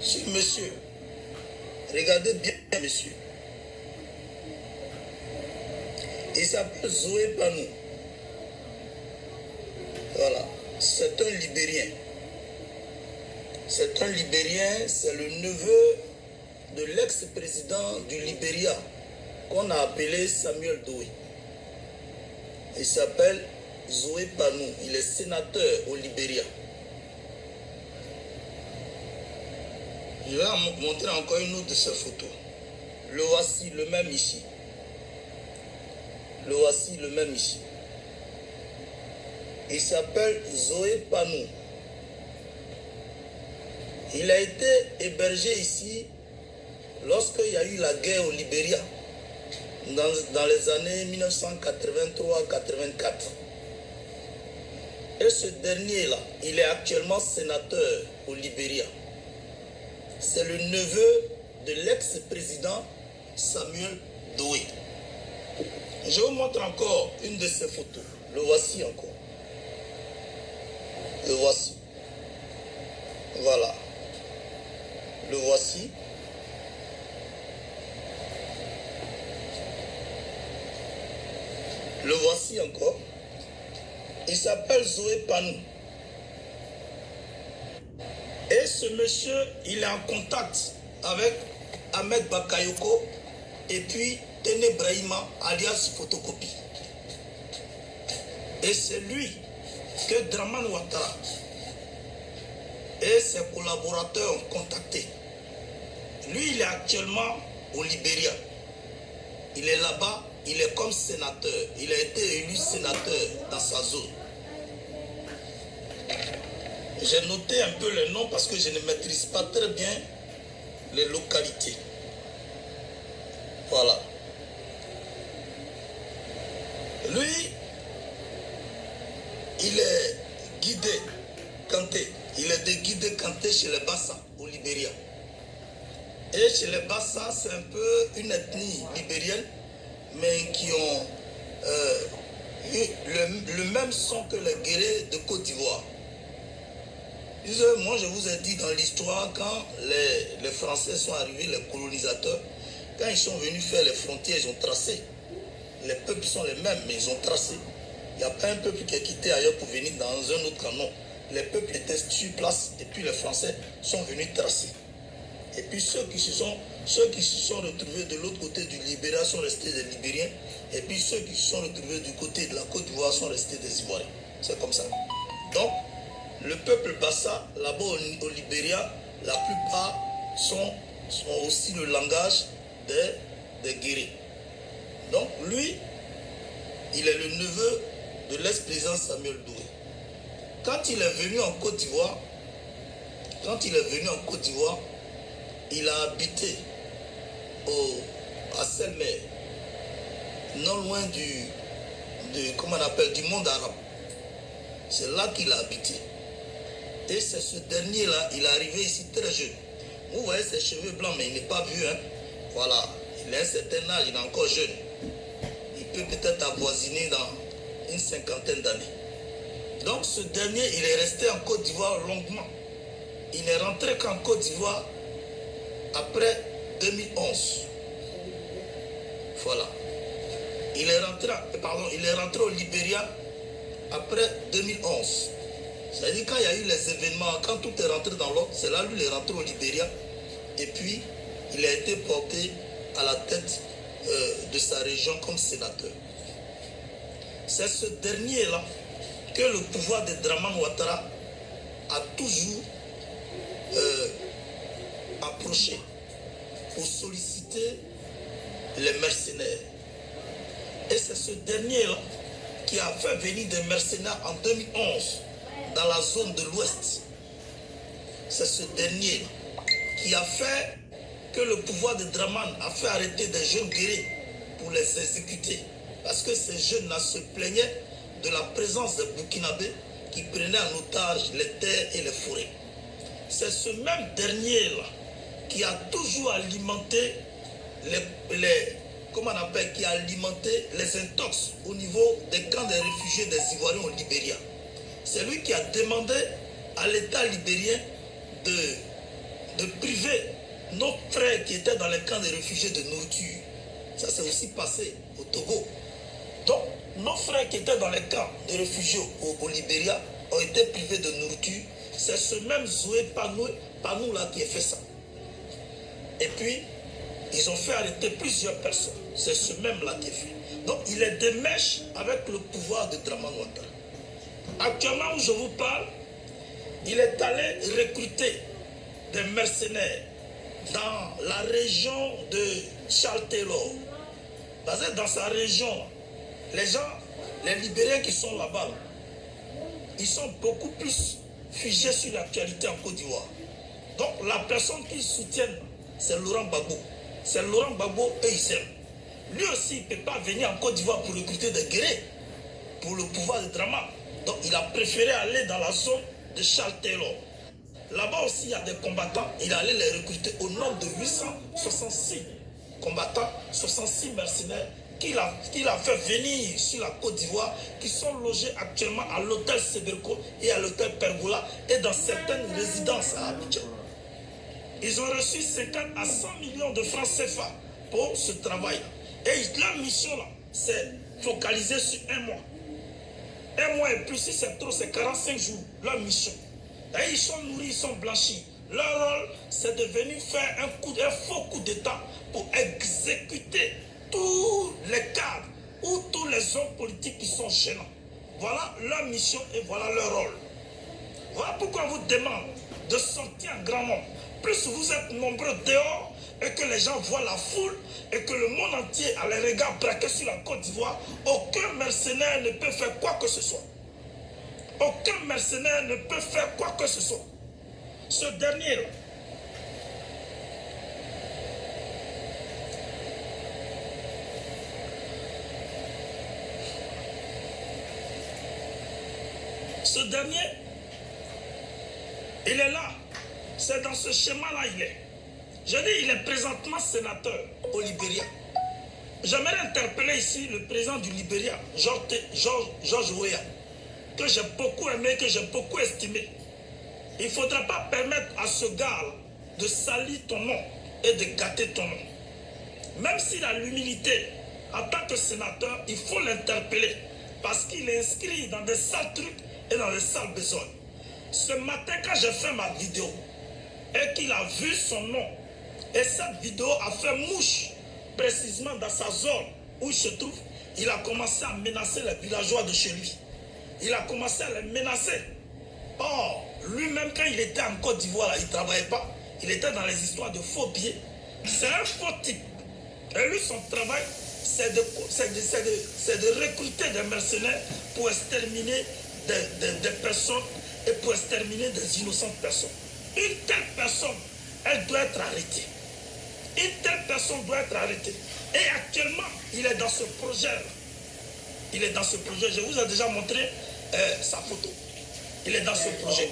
Ce monsieur, regardez bien, monsieur. Il s'appelle Zoé Panou. Voilà. C'est un Libérien. C'est un Libérien, c'est le neveu de l'ex-président du Libéria, qu'on a appelé Samuel Doe. Il s'appelle Zoé Panou. Il est sénateur au Libéria. Je vais vous montrer encore une autre de ces photos. Le voici, le même ici. Le voici, le même ici. Il s'appelle Zoé Panou. Il a été hébergé ici lorsqu'il y a eu la guerre au Libéria, dans les années 1983-84. Et ce dernier-là, il est actuellement sénateur au Libéria. C'est le neveu de l'ex-président Samuel Doe. Je vous montre encore une de ces photos. Le voici encore. Le voici. Voilà. Le voici. Le voici encore. Il s'appelle Zoé Panou. Et ce monsieur, il est en contact avec Ahmed Bakayoko et puis Tene Brahima, alias Photocopie. Et c'est lui que Draman Ouattara et ses collaborateurs ont contacté. Lui, il est actuellement au Libéria. Il est là-bas, il est comme sénateur. Il a été élu sénateur dans sa zone. J'ai noté un peu les noms parce que je ne maîtrise pas très bien les localités. Voilà. Lui, il est guidé Kanté. Il est guidé Kanté chez les Bassa au Libéria. Et chez les Bassa, c'est un peu une ethnie libérienne, mais qui ont eu le même son que les guerriers de Côte d'Ivoire. Moi, je vous ai dit dans l'histoire, quand les Français sont arrivés, les colonisateurs, quand ils sont venus faire les frontières, ils ont tracé. Les peuples sont les mêmes, mais ils ont tracé. Il n'y a pas un peuple qui est quitté ailleurs pour venir dans un autre canon. Les peuples étaient sur place et puis les Français sont venus tracer. Et puis ceux qui se sont retrouvés de l'autre côté du Libéria sont restés des Libériens. Et puis ceux qui se sont retrouvés du côté de la Côte d'Ivoire sont restés des Ivoiriens. C'est comme ça. Donc, le peuple Bassa, là-bas au Libéria, la plupart sont aussi le langage des guerriers. Donc lui, il est le neveu de l'ex-président Samuel Doe. Quand il est venu en Côte d'Ivoire, il a habité à Selmer, non loin du monde arabe. C'est là qu'il a habité. Et c'est ce dernier-là, il est arrivé ici très jeune. Vous voyez ses cheveux blancs, mais il n'est pas vieux. Hein? Voilà, il a un certain âge, il est encore jeune. Il peut peut-être avoisiner dans une cinquantaine d'années. Donc ce dernier, il est resté en Côte d'Ivoire longuement. Il est rentré qu'en Côte d'Ivoire après 2011. Voilà. Il est rentré au Libéria après 2011. C'est-à-dire quand il y a eu les événements, quand tout est rentré dans l'ordre, c'est là lui il est rentré au Libéria et puis il a été porté à la tête de sa région comme sénateur. C'est ce dernier-là que le pouvoir de Draman Ouattara a toujours approché pour solliciter les mercenaires. Et c'est ce dernier-là qui a fait venir des mercenaires en 2011 dans la zone de l'Ouest. C'est ce dernier qui a fait que le pouvoir de Draman a fait arrêter des jeunes guerriers pour les exécuter. Parce que ces jeunes-là se plaignaient de la présence des Burkinabés qui prenaient en otage les terres et les forêts. C'est ce même dernier-là qui a toujours alimenté qui a alimenté les intox au niveau des camps des réfugiés des Ivoiriens au Libéria. C'est lui qui a demandé à l'État libérien de priver nos frères qui étaient dans les camps de réfugiés de nourriture. Ça s'est aussi passé au Togo. Donc, nos frères qui étaient dans les camps de réfugiés au Libéria ont été privés de nourriture. C'est ce même Zoé Panou là qui a fait ça. Et puis, ils ont fait arrêter plusieurs personnes. C'est ce même là qui a fait. Donc, il est de mèche avec le pouvoir de Dramane Ouattara. Actuellement où je vous parle, il est allé recruter des mercenaires dans la région de Charles Taylor. Parce que dans sa région, les gens, les Libériens qui sont là-bas, ils sont beaucoup plus figés sur l'actualité en Côte d'Ivoire. Donc la personne qu'ils soutiennent, c'est Laurent Gbagbo. C'est Laurent Gbagbo et ils aiment. Lui aussi, il ne peut pas venir en Côte d'Ivoire pour recruter des guerriers pour le pouvoir de Dramane. Donc il a préféré aller dans la zone de Charles Taylor. Là-bas aussi, il y a des combattants. Il est allé les recruter au nombre de 866 combattants, 66 mercenaires qu'il a fait venir sur la Côte d'Ivoire, qui sont logés actuellement à l'hôtel Séberco et à l'hôtel Pergola et dans certaines résidences à Abidjan. Ils ont reçu 50 à 100 millions de francs CFA pour ce travail. Et leur mission, là, c'est focalisé sur un mois. Un mois et plus, si c'est trop, c'est 45 jours, leur mission. Et ils sont nourris, ils sont blanchis. Leur rôle, c'est de venir faire un faux coup d'État pour exécuter tous les cadres ou tous les hommes politiques qui sont gênants. Voilà leur mission et voilà leur rôle. Voilà pourquoi on vous demande de sortir en grand nombre. Plus vous êtes nombreux dehors et que les gens voient la foule et que le monde entier a les regards braqués sur la Côte d'Ivoire, aucun mercenaire ne peut faire quoi que ce soit. Aucun mercenaire ne peut faire quoi que ce soit. Ce dernier-là, il est là. C'est dans ce schéma-là il est. Je dis, il est présentement sénateur au Libéria. J'aimerais interpeller ici le président du Libéria, George Weah, que j'ai beaucoup aimé, que j'ai beaucoup estimé. Il ne faudra pas permettre à ce gars de salir ton nom et de gâter ton nom. Même s'il a l'humilité, en tant que sénateur, il faut l'interpeller parce qu'il est inscrit dans des sales trucs et dans des sales besognes. Ce matin, quand j'ai fait ma vidéo et qu'il a vu son nom, et cette vidéo a fait mouche précisément dans sa zone où il se trouve, il a commencé à menacer les villageois de chez lui. Il a commencé à les menacer. Or, lui-même, quand il était en Côte d'Ivoire, il ne travaillait pas. Il était dans les histoires de faux billets. C'est un faux type. Et lui, son travail, c'est de recruter des mercenaires pour exterminer des personnes et pour exterminer des innocentes personnes. Une telle personne, elle doit être arrêtée. Une telle personne doit être arrêtée. Et actuellement, il est dans ce projet-là. Il est dans ce projet. Je vous ai déjà montré sa photo. Il est dans ce projet.